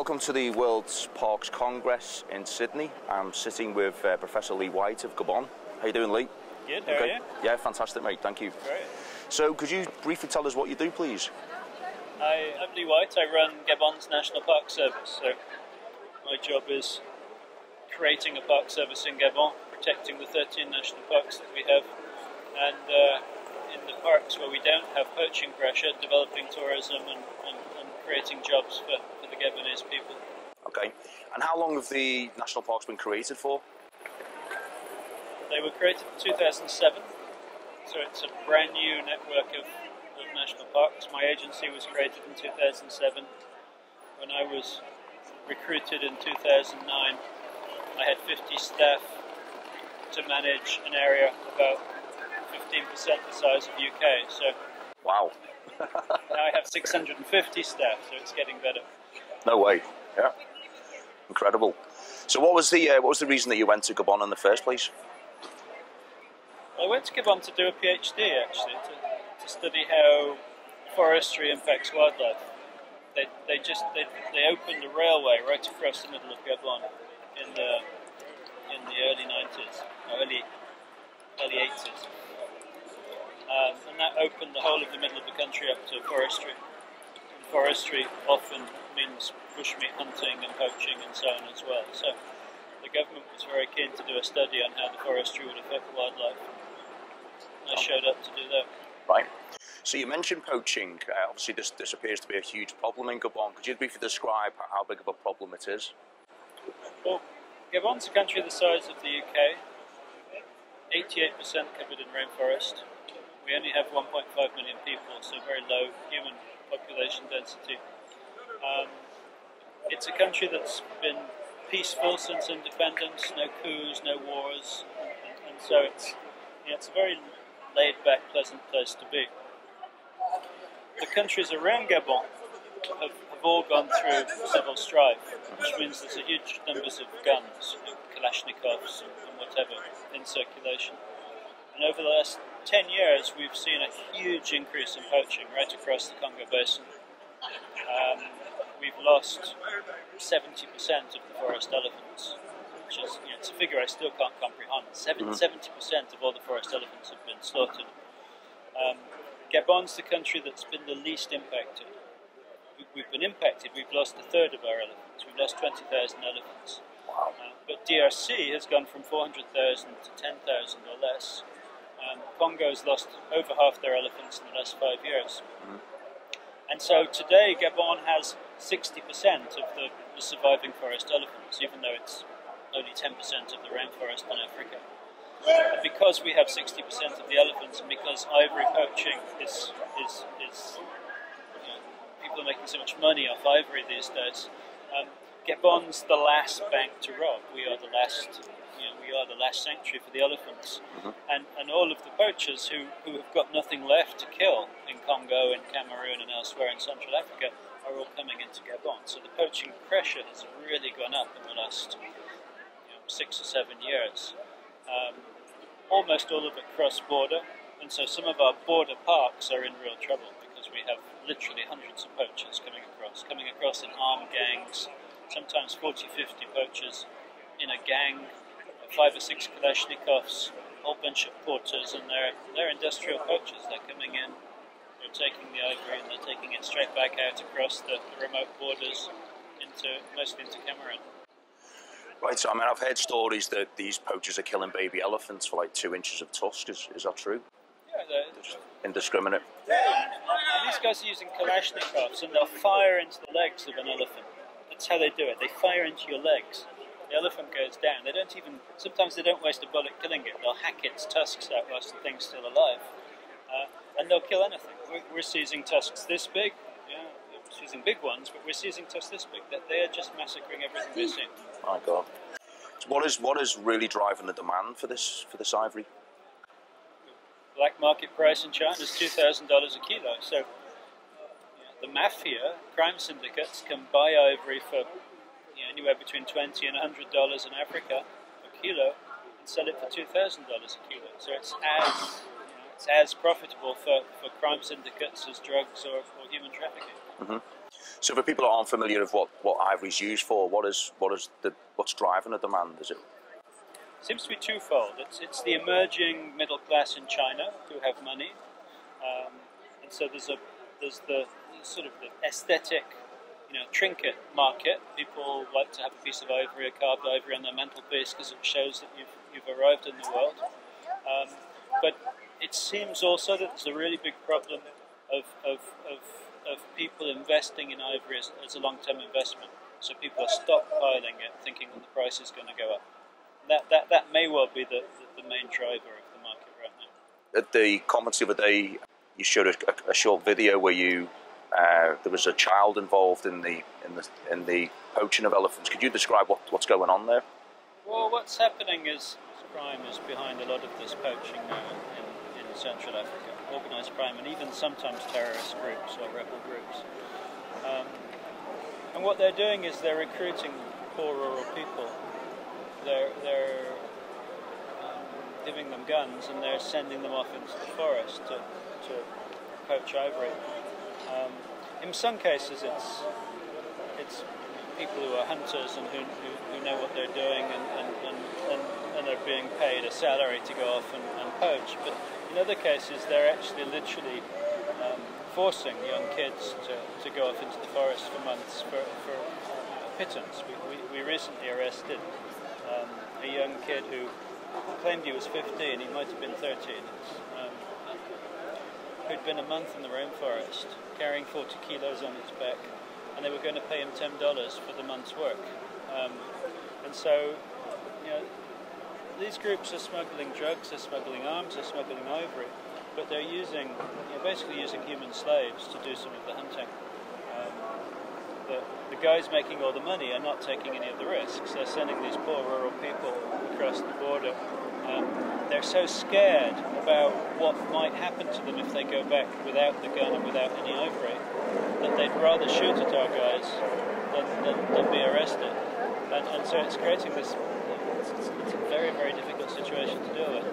Welcome to the World's Parks Congress in Sydney. I'm sitting with Professor Lee White of Gabon. How you doing, Lee? Good, how are you? Yeah, fantastic, mate, thank you. Great. So, could you briefly tell us what you do, please? I'm Lee White. I run Gabon's National Park Service. So, my job is creating a park service in Gabon, protecting the 13 national parks that we have, and in the parks where we don't have poaching pressure, developing tourism and creating jobs for the Gabonese people. Okay. And how long have the national parks been created for? They were created in 2007, so it's a brand new network of national parks. My agency was created in 2007. When I was recruited in 2009, I had 50 staff to manage an area about 15% the size of UK. So Wow. now I have 650 staff, so it's getting better. No way. Yeah. Incredible. So what was the reason that you went to Gabon in the first place? I went to Gabon to do a PhD, actually, to study how forestry impacts wildlife. They opened a railway right across the middle of Gabon in the early 90s, early 80s. And that opened the whole of the middle of the country up to forestry. And forestry often means bushmeat hunting and poaching and so on as well. So the government was very keen to do a study on how the forestry would affect wildlife. And I showed up to do that. Right. So you mentioned poaching. Obviously this appears to be a huge problem in Gabon. Could you briefly describe how big of a problem it is? Well, Gabon's a country the size of the UK, 88% covered in rainforest. We only have 1.5 million people, so very low human population density. It's a country that's been peaceful since independence, no coups, no wars, and so it's a very laid-back, pleasant place to be. The countries around Gabon have all gone through civil strife, which means there's a huge numbers of guns, Kalashnikovs and whatever, in circulation. And over the last 10 years, we've seen a huge increase in poaching right across the Congo Basin. We've lost 70% of the forest elephants, which is it's a figure I still can't comprehend. 70% of all the forest elephants have been slaughtered. Gabon's the country that's been the least impacted. We've been impacted. We've lost a third of our elephants. We've lost 20,000 elephants. Wow. But DRC has gone from 400,000 to 10,000 or less. Congo's lost over half their elephants in the last 5 years. And so today Gabon has 60% of the surviving forest elephants, even though it's only 10% of the rainforest in Africa. And because we have 60% of the elephants, and because ivory poaching is people are making so much money off ivory these days, Gabon's the last bank to rob. We are the last sanctuary for the elephants. And all of the poachers who have got nothing left to kill in Congo, in Cameroon and elsewhere in Central Africa are all coming into Gabon. So the poaching pressure has really gone up in the last 6 or 7 years. Almost all of it cross-border, and so some of our border parks are in real trouble because we have literally hundreds of poachers coming across in armed gangs, sometimes 40, 50 poachers in a gang, 5 or 6 Kalashnikovs, a whole bunch of porters, and they're industrial poachers. They're coming in, they're taking the ivory, and they're taking it straight back out across the remote borders, mostly into Cameroon. Right, so I've heard stories that these poachers are killing baby elephants for like 2 inches of tusk. Is that true? Yeah, they're just indiscriminate. And these guys are using Kalashnikovs, and they'll fire into the legs of an elephant. That's how they do it. They fire into your legs. The elephant goes down. Sometimes they don't waste a bullet killing it. They'll hack its tusks out whilst the thing's still alive. And they'll kill anything. We're seizing tusks this big. We're seizing big ones, but we're seizing tusks this big. They are just massacring everything they see. My God. So what is really driving the demand for this ivory? Black market price in China is $2,000 a kilo. So the mafia, crime syndicates, can buy ivory for anywhere between $20 and $100 in Africa a kilo and sell it for $2,000 a kilo. So it's as profitable for crime syndicates as drugs or human trafficking. So for people that aren't familiar with what ivory is used for, what's driving the demand? Is it? Seems to be twofold. It's the emerging middle class in China who have money, and so there's the sort of the aesthetic, trinket market. People like to have a piece of ivory, a carved ivory on their mantelpiece because it shows that you've arrived in the world. But it seems also that there's a really big problem of people investing in ivory as a long-term investment. So people are stockpiling it, thinking that the price is going to go up. That may well be the main driver of the market right now. At the conference the other day, you showed a short video where there was a child involved in the poaching of elephants. Could you describe what's going on there? Well, what's happening is crime is behind a lot of this poaching now in Central Africa. Organised crime and even sometimes terrorist groups or rebel groups. And what they're doing is they're recruiting poor rural people. They're giving them guns and they're sending them off into the forest to poach ivory. In some cases, it's people who are hunters and who know what they're doing and are being paid a salary to go off and poach. But in other cases, they're actually literally forcing young kids to go off into the forest for months for pittance. We recently arrested a young kid who claimed he was 15, he might have been 13, who'd been a month in the rainforest, carrying 40 kilos on his back, and they were going to pay him $10 for the month's work. And so, these groups are smuggling drugs, they're smuggling arms, they're smuggling ivory, but they're basically using human slaves to do some of the hunting. The guys making all the money are not taking any of the risks. They're sending these poor rural people across the border. They're so scared about what might happen to them if they go back without the gun and without any ivory that they'd rather shoot at our guys than be arrested. And so it's creating this. It's a very, very difficult situation to deal with.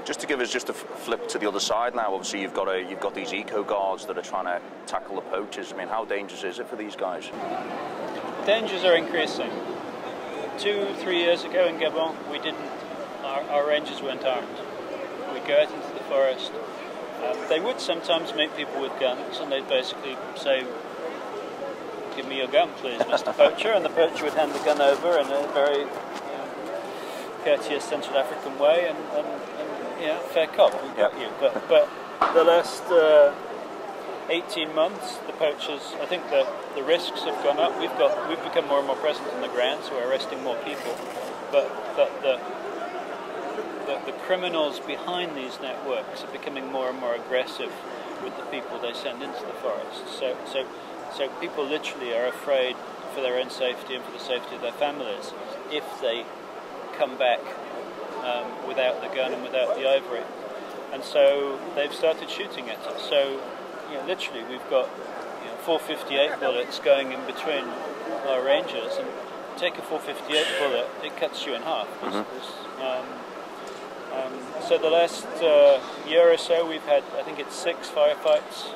Just to give us just a flip to the other side now, obviously you've got these eco guards that are trying to tackle the poachers. I mean, how dangerous is it for these guys? Dangers are increasing. 2-3 years ago in Gabon, our rangers weren't armed. We'd go out into the forest. They would sometimes meet people with guns, and they'd basically say, "Give me your gun, please, Mr. Poacher," and the poacher would hand the gun over in a very courteous Central African way, and fair cop, we've got you. But the last 18 months, the poachers, I think the risks have gone up. We've become more and more present on the ground, so we're arresting more people. But the criminals behind these networks are becoming more and more aggressive with the people they send into the forest. So people literally are afraid for their own safety and for the safety of their families if they come back without the gun and without the ivory. And so they've started shooting at us. So literally we've got 458 bullets going in between our rangers, and take a 458 bullet, it cuts you in half. So the last year or so we've had, I think it's 6 firefights,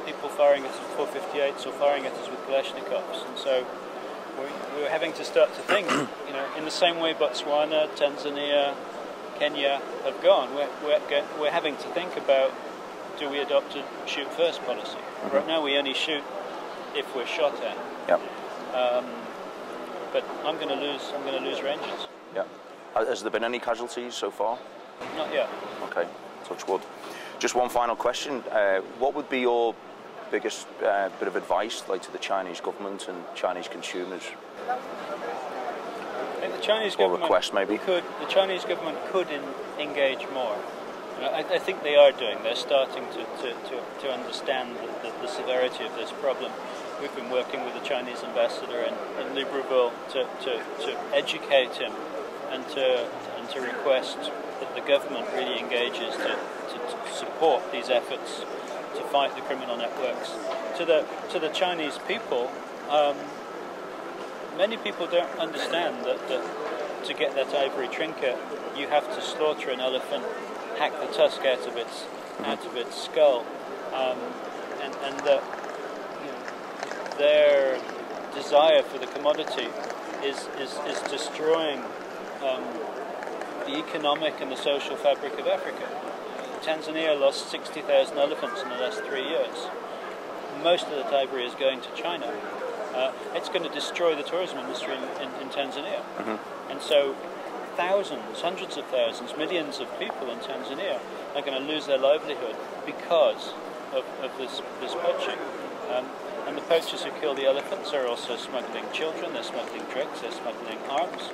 people firing at us with 458s or firing at us with Kalashnikovs, and so we're having to start to think, in the same way Botswana, Tanzania, Kenya have gone, we're having to think about, do we adopt a shoot first policy? Right now we only shoot if we're shot at. Yep. But I'm going to lose rangers. Yeah. Has there been any casualties so far? Not yet. Okay, touch wood. Just one final question. What would be your biggest bit of advice, to the Chinese government and Chinese consumers? I think the Chinese government request, maybe? The Chinese government could engage more. I think they are doing. They're starting to understand the severity of this problem. We've been working with the Chinese ambassador in Libreville to educate him and to request that the government really engages to support these efforts to fight the criminal networks. To the Chinese people, many people don't understand that to get that ivory trinket, you have to slaughter an elephant, hack the tusk out of its skull, and that their desire for the commodity is destroying the economic and the social fabric of Africa. Tanzania lost 60,000 elephants in the last 3 years. Most of that ivory is going to China. It's going to destroy the tourism industry in Tanzania. Mm-hmm. And so thousands, hundreds of thousands, millions of people in Tanzania are going to lose their livelihood because of this poaching. And the poachers who kill the elephants are also smuggling children, they're smuggling drugs, they're smuggling arms.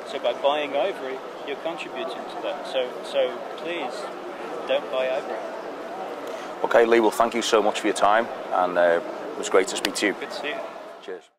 So by buying ivory, you're contributing to that. So please, don't buy ivory. Okay, Lee, well, thank you so much for your time, and it was great to speak to you. Good to see you. Cheers.